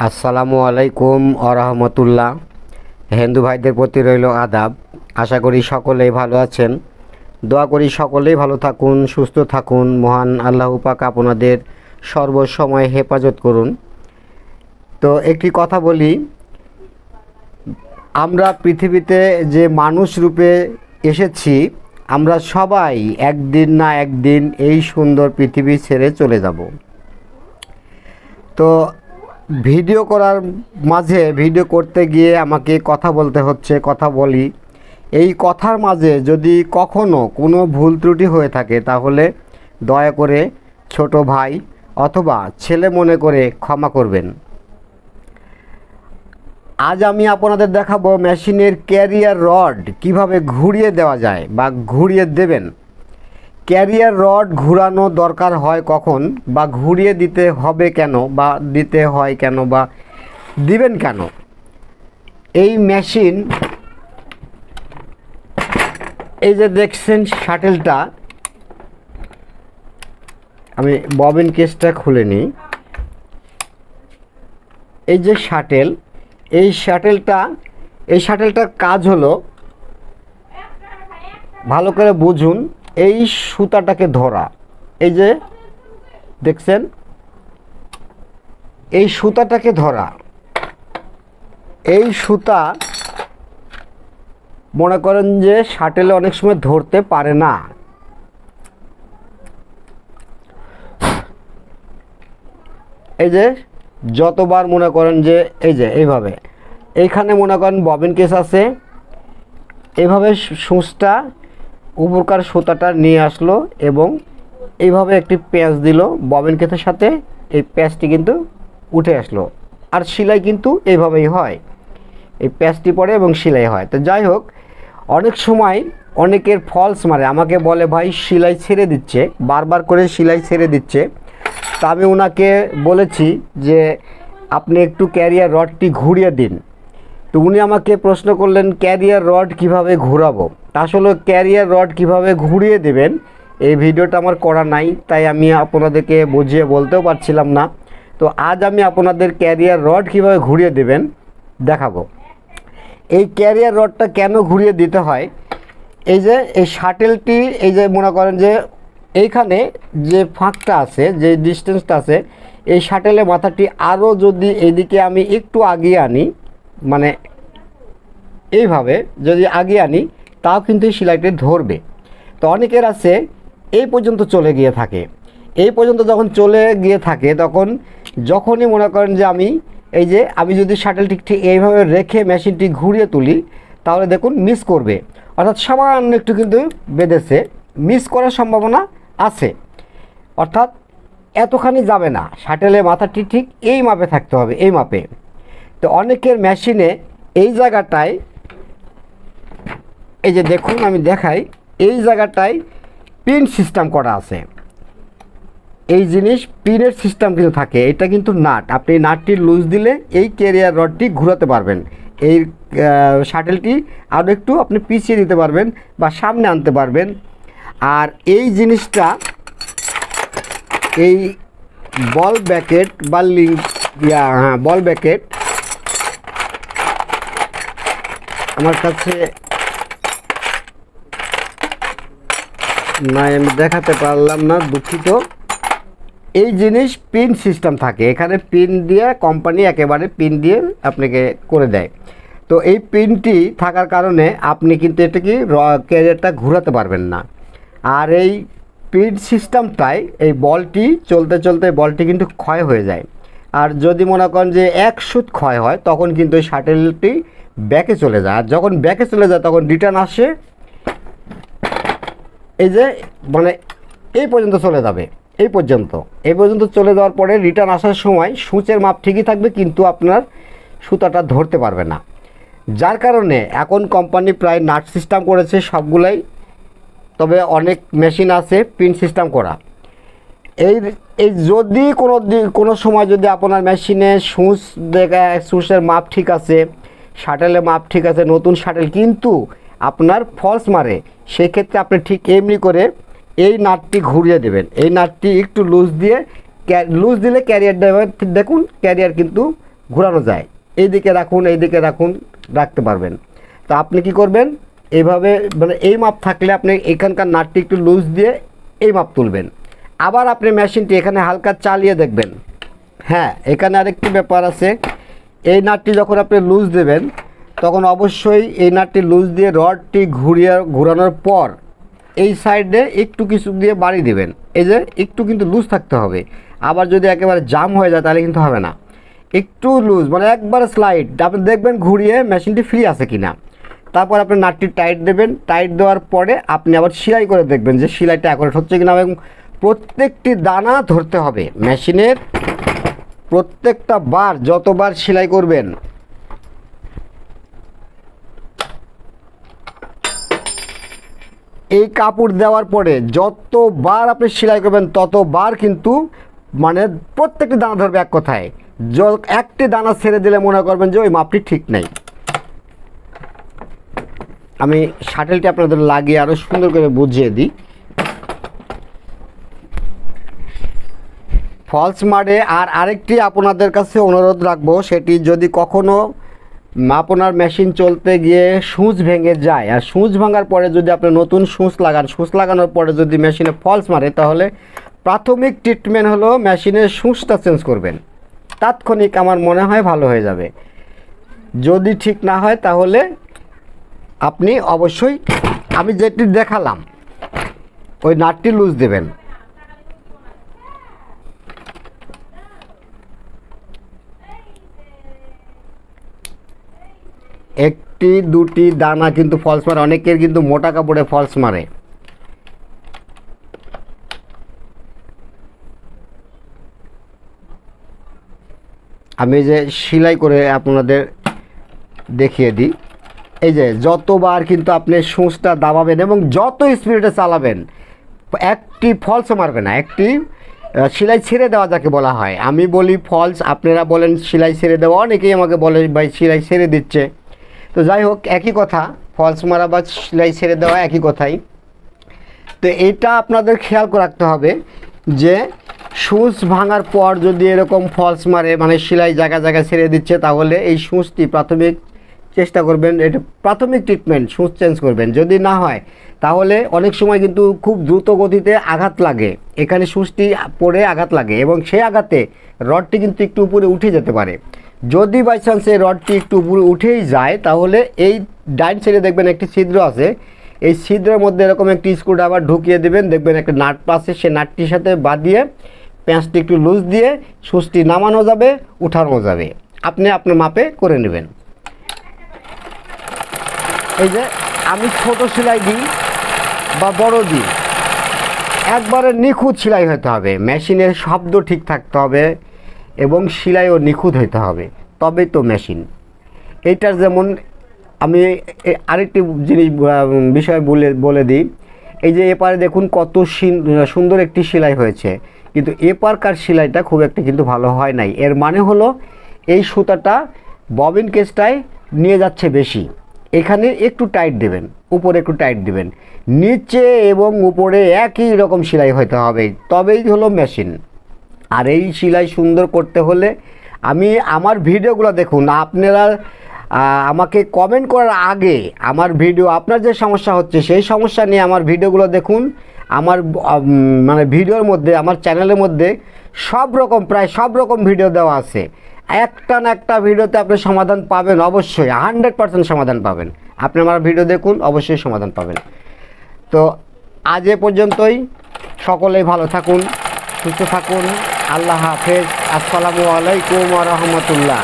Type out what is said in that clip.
আসসালামু আলাইকুম আরহামতুল্লাহ। হিন্দু ভাইদের প্রতি রইল আদাব। আশা করি সকলেই ভালো আছেন। দোয়া করি সকলেই ভালো থাকুন, সুস্থ থাকুন। মহান আল্লাহ পাক আপনাদের সর্বসময় হেফাজত করুন। তো একটি কথা বলি, আমরা পৃথিবীতে যে মানুষ রূপে এসেছি, আমরা সবাই একদিন না একদিন এই সুন্দর পৃথিবী ছেড়ে চলে যাব। তো ভিডিও করার মাঝে ভিডিও করতে গিয়ে আমাকে কথা বলতে হচ্ছে, কথা বলি। এই কথার মাঝে যদি কখনো কোনো ভুল ত্রুটি হয়ে থাকে তাহলে দয়া করে ছোট ভাই অথবা ছেলে মনে করে ক্ষমা করবেন। আজ আমি আপনাদের দেখাবো মেশিনের ক্যারিয়ার রড কিভাবে ঘুরিয়ে দেওয়া যায় বা ঘুরিয়ে দেবেন। ক্যারিয়ার রড ঘোরানো দরকার হয় কখন, বা ঘুরিয়ে দিতে হবে কেন, বা দিতে হয় কেন, বা দিবেন কেন। এই মেশিন, এই যে দেখছেন শাটেলটা, আমি ববিন কেসটা খুলে নিই। এই যে শাটেল, এই শাটেলটার কাজ হলো, ভালো করে বুঝুন, এই সুতাটাকে ধরা। এই যে দেখছেন, এই সুতাটাকে ধরা। এই সুতা মনে করেন যে শাটেলে অনেক সময় ধরতে পারে না। এই যে যতবার মনে করেন যে এই যে এইভাবে, এইখানে মনে করেন ববিন কেস আছে, এইভাবে সুচটা উপরকার সুতাটা নিয়ে আসলো এবং এইভাবে একটি প্যাঁচ দিল ববিন কেসের সাথে, এই প্যাঁচটি কিন্তু উঠে আসলো। আর সেলাই কিন্তু এইভাবেই হয়, এই প্যাঁচটি পড়ে এবং সেলাই হয়। তো যাই হোক, অনেক সময় অনেকের ফলস মারে, আমাকে বলে ভাই সেলাই ছেড়ে দিচ্ছে, বারবার করে সেলাই ছেড়ে দিচ্ছে। তা আমি ওনাকে বলেছি যে আপনি একটু ক্যারিয়ার রডটি ঘুরিয়ে দিন। তো উনি আমাকে প্রশ্ন করলেন ক্যারিয়ার রড কিভাবে ঘোরাবো। আসলে ক্যারিয়ার রড কিভাবে ঘুরিয়ে দেবেন এই ভিডিওটা আমার করা নাই, তাই আমি আপনাদেরকে বুঝিয়ে বলতেও পারছিলাম না। তো আজ আমি আপনাদের ক্যারিয়ার রড কিভাবে ঘুরিয়ে দেবেন দেখাবো। এই ক্যারিয়ার রডটা কেন ঘুরিয়ে দিতে হয়, এই যে এই শাটেলটি, এই যে মনে করেন যে এইখানে যে ফাঁকটা আছে, যে ডিস্টেন্সটা আছে, এই শাটেলের মাথাটি আরও যদি এইদিকে আমি একটু আগিয়ে আনি, মানে এইভাবে যদি আগিয়ে আনি, তাও কিন্তু এই সেলাইটি ধরবে। তো অনেকের আছে এই পর্যন্ত চলে গিয়ে থাকে। এই পর্যন্ত যখন চলে গিয়ে থাকে তখন যখনই মনে করেন যে আমি যদি শাটেলটি ঠিক এইভাবে রেখে মেশিনটি ঘুরিয়ে তুলি, তাহলে দেখুন মিস করবে, অর্থাৎ সামান্য একটু কিন্তু বেঁধেছে, মিস করার সম্ভাবনা আছে, অর্থাৎ এতখানি যাবে না। শাটেলের মাথাটি ঠিক এই মাপে থাকতে হবে, এই মাপে। তো অনেকের মেশিনে এই জায়গাটায়, এই যে দেখুন আমি দেখাই, এই জায়গাটায় পিন সিস্টেম করা আছে। এই জিনিস পিনের সিস্টেম কিন্তু থাকে, এটা কিন্তু নাট। আপনি নাটটি লুজ দিলে এই ক্যারিয়ার রডটি ঘোরাতে পারবেন, এই শাটেলটি আরও একটু আপনি পিছিয়ে দিতে পারবেন বা সামনে আনতে পারবেন। আর এই জিনিসটা, এই বল ব্যাকেট বা বল ব্যাকেট আমার কাছে না, আমি দেখাতে পারলাম না, দুঃখিত। এই জিনিস পিন সিস্টেম থাকে, এখানে পিন দিয়ে কোম্পানি একেবারে পিন দিয়ে আপনাকে করে দেয়। তো এই পিনটি থাকার কারণে আপনি কিন্তু এটা কি ক্যারিয়ারটা ঘোরাতে পারবেন না। আর এই পিন সিস্টেমটায় এই বলটি চলতে চলতে বলটি কিন্তু ক্ষয় হয়ে যায়। আর যদি মনে করেন যে এক সুত ক্ষয় হয়, তখন কিন্তু ওই শাটেলটি ব্যাকে চলে যায়। আর যখন ব্যাকে চলে যায় তখন রিটার্ন আসে, এই যে মানে এই পর্যন্ত চলে যাবে, এই পর্যন্ত চলে যাওয়ার পরে রিটার্ন আসার সময় সূচের মাপ ঠিকই থাকবে, কিন্তু আপনার সুতাটা ধরতে পারবে না। যার কারণে এখন কোম্পানি প্রায় নাট সিস্টেম করেছে সবগুলাই, তবে অনেক মেশিন আছে পিন সিস্টেম করা। এই যদি কোনো সময় যদি আপনার মেশিনে সুচের মাপ ঠিক আছে, শাটেলের মাপ ঠিক আছে, নতুন শাটেল, কিন্তু আপনার ফলস মারে, সেই ক্ষেত্রে আপনি ঠিক এমনি করে এই নাটটি ঘুরিয়ে দেবেন। এই নাটটি একটু লুজ দিলে ক্যারিয়ার দেবেন, দেখুন ক্যারিয়ার কিন্তু ঘোরানো যায়, এইদিকে রাখুন এইদিকে রাখুন, রাখতে পারবেন। তো আপনি কি করবেন, এইভাবে মানে এই মাপ থাকলে আপনি এখানকার নাটটি একটু লুজ দিয়ে এই মাপ তুলবেন। আবার আপনি মেশিনটি এখানে হালকা চালিয়ে দেখবেন। হ্যাঁ, এখানে আরেকটি ব্যাপার আছে, এই নাটটি যখন আপনি লুজ দেবেন তখন অবশ্যই এই নাটটি লুজ দিয়ে রডটি ঘোরানোর পর এই সাইডে একটু কিছু দিয়ে বাড়ি দেবেন। এই যে একটু কিন্তু লুজ থাকতে হবে, আবার যদি একেবারে জাম হয়ে যায় তাহলে কিন্তু হবে না। একটু লুজ মানে একবার স্লাইড, আপনি দেখবেন ঘুরিয়ে মেশিনটি ফ্রি আছে কিনা। তারপর আপনি নাটটি টাইট দেবেন, টাইট দেওয়ার পরে আপনি আবার সেলাই করে দেখবেন যে সেলাইটা অ্যাকুরেট হচ্ছে কিনা, এবং প্রত্যেকটি দানা ধরতে হবে। মেশিনের প্রত্যেকটা বার যতবার সেলাই করবেন এই কাপড় দেওয়ার পরে যতবার আপনি সেলাই করবেন ততবার কিন্তু মানে প্রত্যেকটি দানা ধরবে। এক কথায় একটি দানা ছেড়ে দিলে মনে করবেন যে ওই মাপটি ঠিক নাই। আমি শাটেলটি আপনাদের লাগিয়ে আরও সুন্দর করে বুঝিয়ে দিই। ফলস মারে আর আরেকটি আপনাদের কাছে অনুরোধ রাখবো, সেটি যদি কখনো আপনার মেশিন চলতে গিয়ে সুঁচ ভেঙে যায়, আর সুঁচ ভাঙার পরে যদি আপনি নতুন সুঁচ লাগান, সুঁচ লাগানোর পরে যদি মেশিনে ফলস মারে, তাহলে প্রাথমিক ট্রিটমেন্ট হলো মেশিনের সুঁচটা চেঞ্জ করবেন। তাৎক্ষণিক আমার মনে হয় ভালো হয়ে যাবে। যদি ঠিক না হয় তাহলে আপনি অবশ্যই আমি যেটি দেখালাম ওই নাটটি লুজ দেবেন। একটি দুটি দানা কিন্তু ফলস মারে, অনেকের কিন্তু মোটা কাপড়ে ফলস মারে। আমি যে সেলাই করে আপনাদের দেখিয়ে দিই, এই যে যতবার কিন্তু আপনি সুঁচটা দাবাবেন এবং যত স্পিডে চালাবেন একটি ফলসও মারবে না। একটি সেলাই ছেড়ে দেওয়া যাকে বলা হয়, আমি বলি ফলস, আপনারা বলেন সেলাই ছেড়ে দেওয়া। অনেকেই আমাকে বলে ভাই সেলাই ছেড়ে দিচ্ছে। তো যাই হোক, একই কথা, ফলস মারা বা সেলাই ছেড়ে দেওয়া একই কথাই। তো এইটা আপনাদের খেয়াল রাখতে হবে যে সুঁচ ভাঙার পর যদি এরকম ফলস মারে, মানে সেলাই জায়গায় জায়গায় ছেড়ে দিচ্ছে, তাহলে এই সুঁচটি প্রাথমিক চেষ্টা করবেন, এটা প্রাথমিক ট্রিটমেন্ট, সুঁচ চেঞ্জ করবেন। যদি না হয় তাহলে অনেক সময় কিন্তু খুব দ্রুত গতিতে আঘাত লাগে, এখানে সুঁচটি পড়ে আঘাত লাগে এবং সেই আঘাতে রডটি কিন্তু একটু উপরে উঠে যেতে পারে। যদি বাই চান্স এই রডটি একটু উপরে উঠেই যায় তাহলে এই ডাইন সাইডে দেখবেন একটি ছিদ্র আছে, এই ছিদ্রের মধ্যে এরকম একটি স্ক্রুড্রাইভার ঢুকিয়ে দেবেন, দেখবেন একটা নাট পাশে, সে নাটটির সাথে বাঁধিয়ে প্যাঁচটি একটু লুজ দিয়ে সুঁচটি নামানো যাবে, উঠানো যাবে। আপনি আপনার মাপে করে নেবেন। এই যে আমি ছোট সেলাই দিই বা বড় দিই, একবারে নিখুঁত সেলাই হতে হবে, মেশিনের শব্দ ঠিক থাকতে হবে এবং সেলাইও নিখুঁত হতে হবে, তবেই তো মেশিন। এইটার যেমন আমি আরেকটি জিনিস বিষয় বলে দিই, এই যে এপারে দেখুন কত সুন্দর একটি সেলাই হয়েছে, কিন্তু এপারকার সেলাইটা খুব একটা কিন্তু ভালো হয় নাই। এর মানে হলো এই সুতাটা ববিন কেসটায় নিয়ে যাচ্ছে বেশি। এখানে একটু টাইট দেবেন, উপরে একটু টাইট দেবেন, নিচে এবং উপরে একই রকম সেলাই হতে হবে, তবেই হলো মেশিন। আর এই সেলাই সুন্দর করতে হলে আমার ভিডিওগুলো দেখুন। আপনারা আমাকে কমেন্ট করার আগে আমার ভিডিও, আপনার যে সমস্যা হচ্ছে সেই সমস্যা নিয়ে আমার ভিডিওগুলো দেখুন। আমার মানে ভিডিওর মধ্যে, আমার চ্যানেলের মধ্যে প্রায় সব রকম ভিডিও দেওয়া আছে। একটা না একটা ভিডিওতে আপনি সমাধান পাবেন, অবশ্যই 100% সমাধান পাবেন। আপনি আমার ভিডিও দেখুন, অবশ্যই সমাধান পাবেন। তো আজ এ পর্যন্তই, সকলেই ভালো থাকুন, সুস্থ থাকুন। আল্লাহ হাফেজ। আসসালামু আলাইকুম ওয়া রাহমাতুল্লাহ।